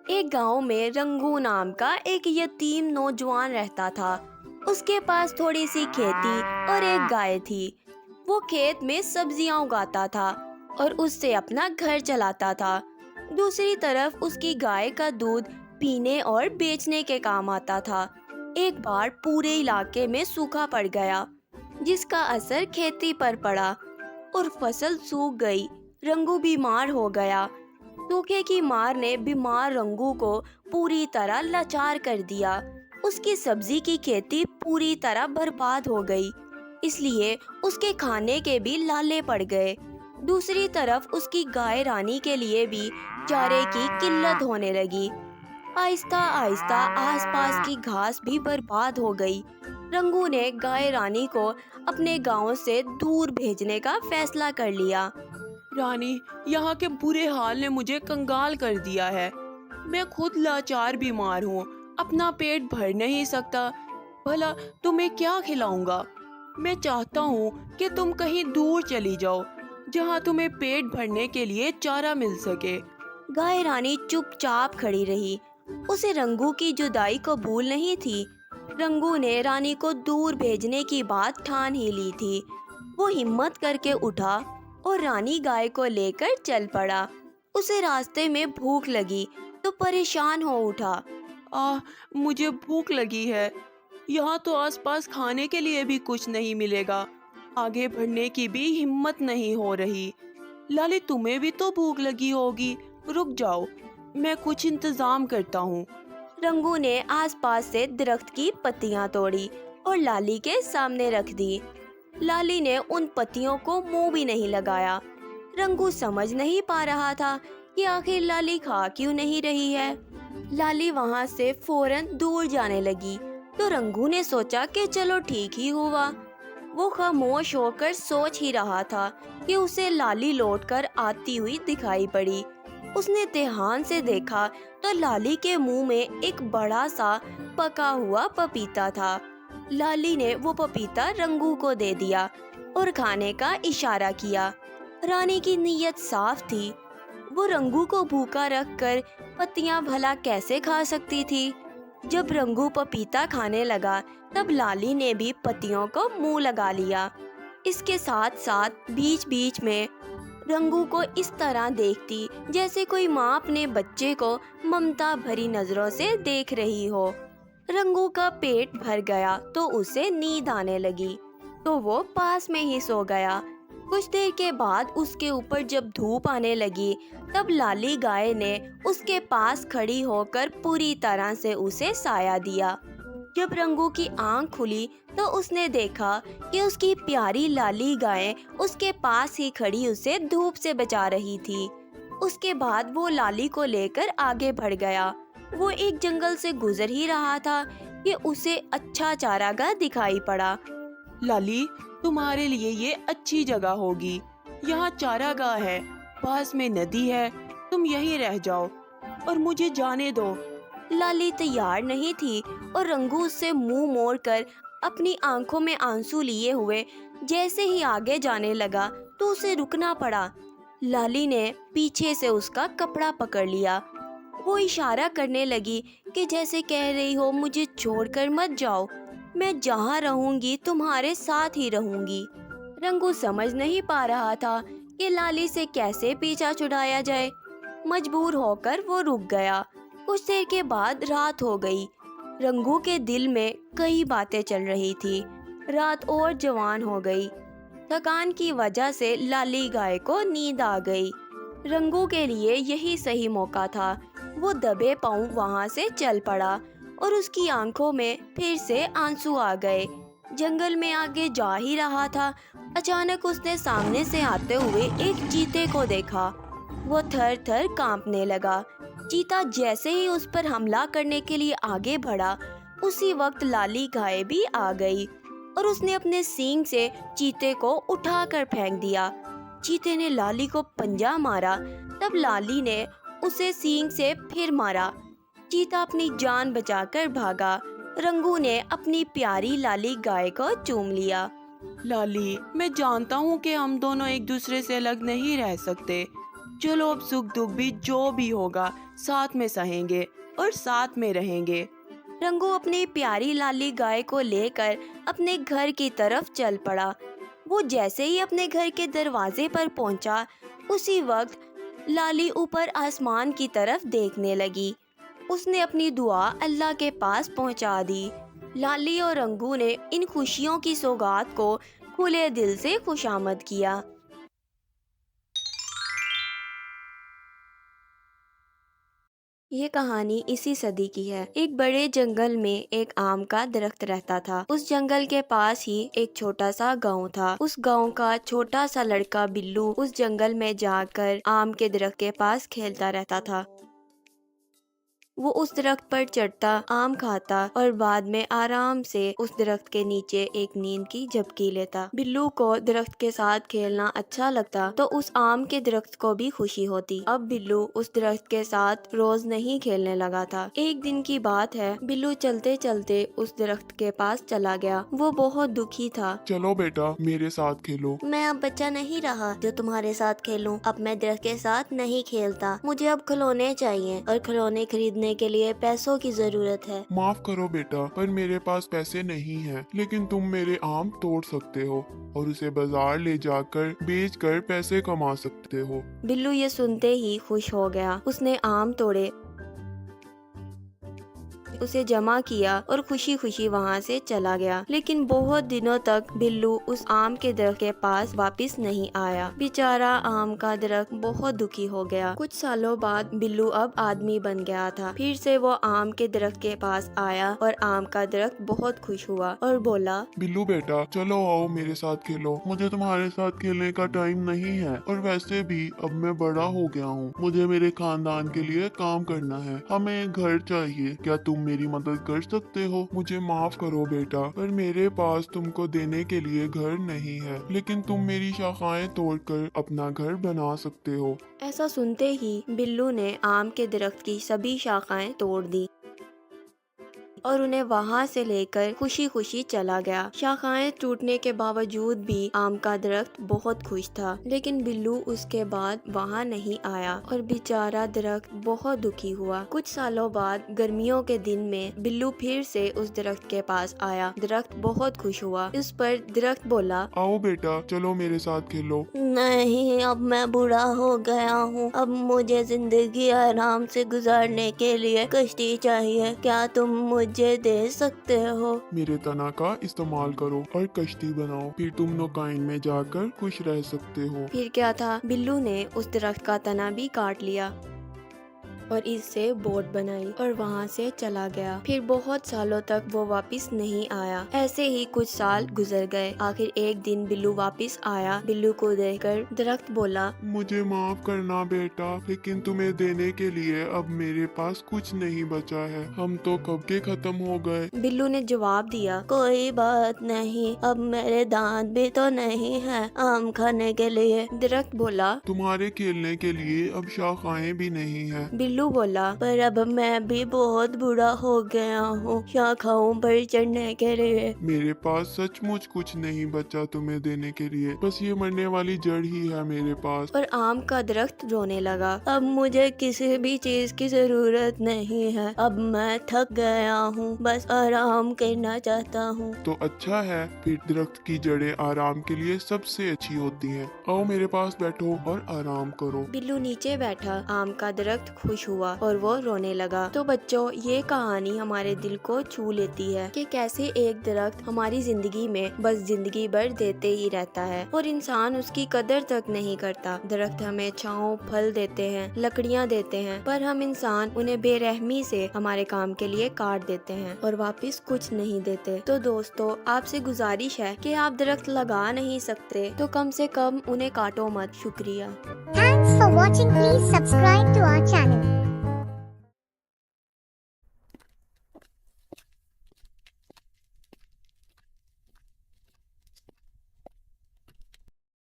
एक गांव में रंगू नाम का एक यतीम नौजवान रहता था। उसके पास थोड़ी सी खेती और एक गाय थी। वो खेत में सब्जियां उगाता था और उससे अपना घर चलाता था। दूसरी तरफ उसकी गाय का दूध पीने और बेचने के काम आता था। एक बार पूरे इलाके में सूखा पड़ गया, जिसका असर खेती पर पड़ा और फसल सूख गई। रंगू बीमार हो गया। सूखे की मार ने बीमार रंगू को पूरी तरह लाचार कर दिया। उसकी सब्जी की खेती पूरी तरह बर्बाद हो गई, इसलिए उसके खाने के भी लाले पड़ गए। दूसरी तरफ उसकी गाय रानी के लिए भी चारे की किल्लत होने लगी। आहिस्ता आहिस्ता आसपास की घास भी बर्बाद हो गई। रंगू ने गाय रानी को अपने गांव से दूर भेजने का फैसला कर लिया। रानी, यहाँ के बुरे हाल ने मुझे कंगाल कर दिया है। मैं खुद लाचार बीमार हूँ, अपना पेट भर नहीं सकता। भला तुम्हें क्या खिलाऊंगा? मैं चाहता हूँ कि तुम कहीं दूर चली जाओ, जहाँ तुम्हें पेट भरने के लिए चारा मिल सके। गाय रानी चुपचाप खड़ी रही। उसे रंगू की जुदाई कबूल नहीं थी। रंगू ने रानी को दूर भेजने की बात ठान ही ली थी। वो हिम्मत करके उठा और रानी गाय को लेकर चल पड़ा। उसे रास्ते में भूख लगी तो परेशान हो उठा। आह, मुझे भूख लगी है। यहाँ तो आसपास खाने के लिए भी कुछ नहीं मिलेगा। आगे बढ़ने की भी हिम्मत नहीं हो रही। लाली, तुम्हें भी तो भूख लगी होगी। रुक जाओ, मैं कुछ इंतजाम करता हूँ। रंगू ने आसपास से दरख्त की पत्तियां तोड़ी और लाली के सामने रख दी। लाली ने उन पत्तियों को मुंह भी नहीं लगाया। रंगू समझ नहीं पा रहा था कि आखिर लाली खा क्यों नहीं रही है। लाली वहां से फौरन दूर जाने लगी तो रंगू ने सोचा कि चलो ठीक ही हुआ। वो खामोश होकर सोच ही रहा था कि उसे लाली लौटकर आती हुई दिखाई पड़ी। उसने ध्यान से देखा तो लाली के मुंह में एक बड़ा सा पका हुआ पपीता था। लाली ने वो पपीता रंगू को दे दिया और खाने का इशारा किया। रानी की नीयत साफ थी। वो रंगू को भूखा रखकर पत्तियां भला कैसे खा सकती थी। जब रंगू पपीता खाने लगा तब लाली ने भी पत्तियों को मुंह लगा लिया। इसके साथ साथ बीच बीच में रंगू को इस तरह देखती जैसे कोई माँ अपने बच्चे को ममता भरी नजरों से देख रही हो। रंगू का पेट भर गया तो उसे नींद आने लगी, तो वो पास में ही सो गया। कुछ देर के बाद उसके ऊपर जब धूप आने लगी तब लाली गाय ने उसके पास खड़ी होकर पूरी तरह से उसे साया दिया। जब रंगू की आंख खुली तो उसने देखा कि उसकी प्यारी लाली गाय उसके पास ही खड़ी उसे धूप से बचा रही थी। उसके बाद वो लाली को लेकर आगे बढ़ गया। वो एक जंगल से गुजर ही रहा था कि उसे अच्छा चारागाह दिखाई पड़ा। लाली, तुम्हारे लिए ये अच्छी जगह होगी। यहाँ चारागाह है, पास में नदी है। तुम यहीं रह जाओ और मुझे जाने दो। लाली तैयार नहीं थी और रंगू उससे मुंह मोड़कर अपनी आंखों में आंसू लिए हुए जैसे ही आगे जाने लगा तो उसे रुकना पड़ा। लाली ने पीछे से उसका कपड़ा पकड़ लिया। वो इशारा करने लगी कि जैसे कह रही हो, मुझे छोड़कर मत जाओ, मैं जहाँ रहूंगी तुम्हारे साथ ही रहूंगी। रंगू समझ नहीं पा रहा था कि लाली से कैसे पीछा छुड़ाया जाए। मजबूर होकर वो रुक गया। कुछ देर के बाद रात हो गई। रंगू के दिल में कई बातें चल रही थी। रात और जवान हो गई। थकान की वजह से लाली गाय को नींद आ गई। रंगू के लिए यही सही मौका था। वो दबे पांव वहां से चल पड़ा और उसकी आंखों में फिर से आंसू आ गए। जंगल में आगे जा ही रहा था, अचानक उसने सामने से आते हुए एक चीते को देखा। वो थर थर कांपने लगा। चीता जैसे ही उस पर हमला करने के लिए आगे बढ़ा, उसी वक्त लाली गाय भी आ गई और उसने अपने सींग से चीते को उठाकर फेंक दिया। चीते ने लाली को पंजा मारा, तब लाली ने उसे सींग से फिर मारा। चीता अपनी जान बचाकर भागा। रंगू ने अपनी प्यारी लाली गाय को चूम लिया। लाली, मैं जानता हूँ कि हम दोनों एक दूसरे से अलग नहीं रह सकते। चलो अब सुख दुख भी जो भी होगा साथ में सहेंगे और साथ में रहेंगे। रंगू अपनी प्यारी लाली गाय को लेकर अपने घर की तरफ चल पड़ा। वो जैसे ही अपने घर के दरवाजे पर पहुंचा, उसी वक्त लाली ऊपर आसमान की तरफ देखने लगी। उसने अपनी दुआ अल्लाह के पास पहुंचा दी। लाली और रंगू ने इन खुशियों की सौगात को खुले दिल से खुशामद किया। ये कहानी इसी सदी की है। एक बड़े जंगल में एक आम का दरख्त रहता था। उस जंगल के पास ही एक छोटा सा गांव था। उस गांव का छोटा सा लड़का बिल्लू उस जंगल में जाकर आम के दरख्त के पास खेलता रहता था। वो उस दरख्त पर चढ़ता, आम खाता और बाद में आराम से उस दरख्त के नीचे एक नींद की झपकी लेता। बिल्लू को दरख्त के साथ खेलना अच्छा लगता तो उस आम के दरख्त को भी खुशी होती। अब बिल्लू उस दरख्त के साथ रोज नहीं खेलने लगा था। एक दिन की बात है, बिल्लू चलते चलते उस दरख्त के पास चला गया। वो बहुत दुखी था। चलो बेटा मेरे साथ खेलो। मैं अब बच्चा नहीं रहा जो तुम्हारे साथ खेलूं। अब मैं दरख्त के साथ नहीं खेलता। मुझे अब खिलौने चाहिए और खिलौने खरीदने के लिए पैसों की जरूरत है। माफ करो बेटा, पर मेरे पास पैसे नहीं हैं, लेकिन तुम मेरे आम तोड़ सकते हो और उसे बाजार ले जाकर बेचकर पैसे कमा सकते हो। बिल्लू ये सुनते ही खुश हो गया। उसने आम तोड़े, उसे जमा किया और खुशी खुशी वहाँ से चला गया। लेकिन बहुत दिनों तक बिल्लू उस आम के दरख्त के पास वापस नहीं आया। बेचारा आम का दरख्त बहुत दुखी हो गया। कुछ सालों बाद बिल्लू अब आदमी बन गया था। फिर से वो आम के दरख्त के पास आया और आम का दरख्त बहुत खुश हुआ और बोला, बिल्लू बेटा चलो आओ मेरे साथ खेलो। मुझे तुम्हारे साथ खेलने का टाइम नहीं है और वैसे भी अब मैं बड़ा हो गया हूँ। मुझे मेरे खानदान के लिए काम करना है। हमें एक घर चाहिए। क्या तुम मेरी मदद कर सकते हो? मुझे माफ करो बेटा, पर मेरे पास तुमको देने के लिए घर नहीं है, लेकिन तुम मेरी शाखाएं तोड़कर अपना घर बना सकते हो। ऐसा सुनते ही बिल्लू ने आम के दरख्त की सभी शाखाएं तोड़ दी और उन्हें वहाँ से लेकर खुशी खुशी चला गया। शाखाएं टूटने के बावजूद भी आम का दरख्त बहुत खुश था। लेकिन बिल्लू उसके बाद वहाँ नहीं आया और बेचारा दरख्त बहुत दुखी हुआ। कुछ सालों बाद गर्मियों के दिन में बिल्लू फिर से उस दरख्त के पास आया। दरख्त बहुत खुश हुआ। इस पर दरख्त बोला, आओ बेटा चलो मेरे साथ खेलो। नहीं, अब मैं बूढ़ा हो गया हूँ। अब मुझे जिंदगी आराम से गुजारने के लिए कश्ती चाहिए। क्या तुम मुझे दे सकते हो? मेरे तना का इस्तेमाल करो और कश्ती बनाओ, फिर तुम नौकायन में जाकर खुश रह सकते हो। फिर क्या था, बिल्लू ने उस दरख्त का तना भी काट लिया और इससे बोट बनाई और वहाँ से चला गया। फिर बहुत सालों तक वो वापस नहीं आया। ऐसे ही कुछ साल गुजर गए। आखिर एक दिन बिल्लू वापस आया। बिल्लू को देखकर दरख्त बोला, मुझे माफ करना बेटा, लेकिन तुम्हें देने के लिए अब मेरे पास कुछ नहीं बचा है। हम तो कब के खत्म हो गए। बिल्लू ने जवाब दिया, कोई बात नहीं, अब मेरे दांत भी तो नहीं है आम खाने के लिए। दरख्त बोला, तुम्हारे खेलने के लिए अब शाखाएं भी नहीं है। बिल्लू बोला, पर अब मैं भी बहुत बूढ़ा हो गया हूँ शाखाओं पर चढ़ने के लिए। मेरे पास सचमुच कुछ नहीं बचा तुम्हें देने के लिए, बस ये मरने वाली जड़ ही है मेरे पास। और आम का दरख्त रोने लगा, अब मुझे किसी भी चीज की जरूरत नहीं है। अब मैं थक गया हूँ, बस आराम करना चाहता हूँ। तो अच्छा है, फिर दरख्त की जड़ें आराम के लिए सबसे अच्छी होती हैं। आओ मेरे पास बैठो और आराम करो। बिल्लू नीचे बैठा। आम का दरख्त खुश हुआ और वो रोने लगा। तो बच्चों, ये कहानी हमारे दिल को छू लेती है कि कैसे एक दरख्त हमारी जिंदगी में बस जिंदगी भर देते ही रहता है और इंसान उसकी कदर तक नहीं करता। दरख्त हमें छांव, फल देते हैं, लकड़ियाँ देते हैं, पर हम इंसान उन्हें बेरहमी से हमारे काम के लिए काट देते हैं और वापस कुछ नहीं देते। तो दोस्तों, आपसे गुजारिश है कि आप दरख्त लगा नहीं सकते तो कम से कम उन्हें काटो मत। शुक्रिया। Thanks for watching. Please subscribe to our channel.